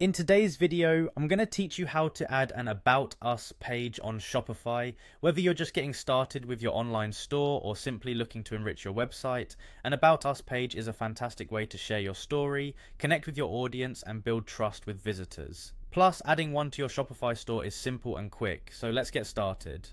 In today's video, I'm going to teach you how to add an About Us page on Shopify. Whether you're just getting started with your online store or simply looking to enrich your website, an About Us page is a fantastic way to share your story, connect with your audience, and build trust with visitors. Plus, adding one to your Shopify store is simple and quick, so let's get started.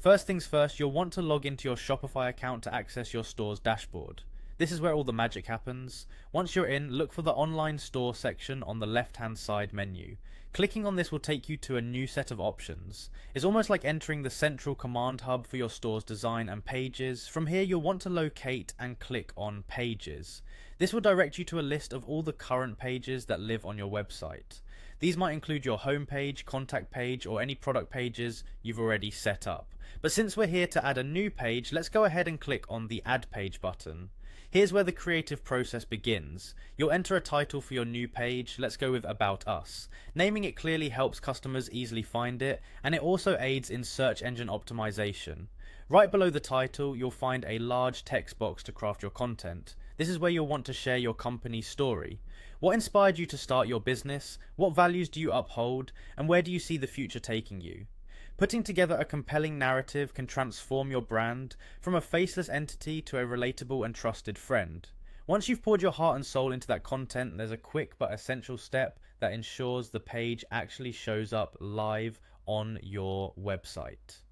First things first, you'll want to log into your Shopify account to access your store's dashboard. This is where all the magic happens. Once you're in, look for the online store section on the left hand side menu. Clicking on this will take you to a new set of options. It's almost like entering the central command hub for your store's design and pages. From here you'll want to locate and click on Pages. This will direct you to a list of all the current pages that live on your website. These might include your home page, contact page, or any product pages you've already set up. But since we're here to add a new page, let's go ahead and click on the Add Page button. Here's where the creative process begins. You'll enter a title for your new page. Let's go with About Us. Naming it clearly helps customers easily find it, and it also aids in search engine optimization. Right below the title, you'll find a large text box to craft your content. This is where you'll want to share your company's story. What inspired you to start your business? What values do you uphold? And where do you see the future taking you? Putting together a compelling narrative can transform your brand from a faceless entity to a relatable and trusted friend. Once you've poured your heart and soul into that content, there's a quick but essential step that ensures the page actually shows up live on your website.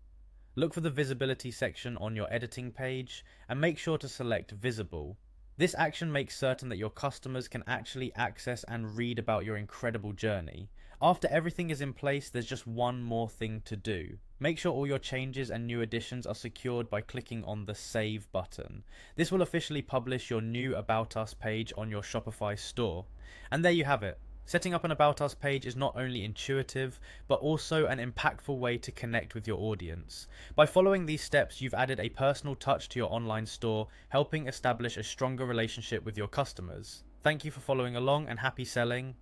Look for the visibility section on your editing page and make sure to select Visible. This action makes certain that your customers can actually access and read about your incredible journey. After everything is in place, there's just one more thing to do. Make sure all your changes and new additions are secured by clicking on the Save button. This will officially publish your new About Us page on your Shopify store. And there you have it. Setting up an About Us page is not only intuitive, but also an impactful way to connect with your audience. By following these steps, you've added a personal touch to your online store, helping establish a stronger relationship with your customers. Thank you for following along and happy selling.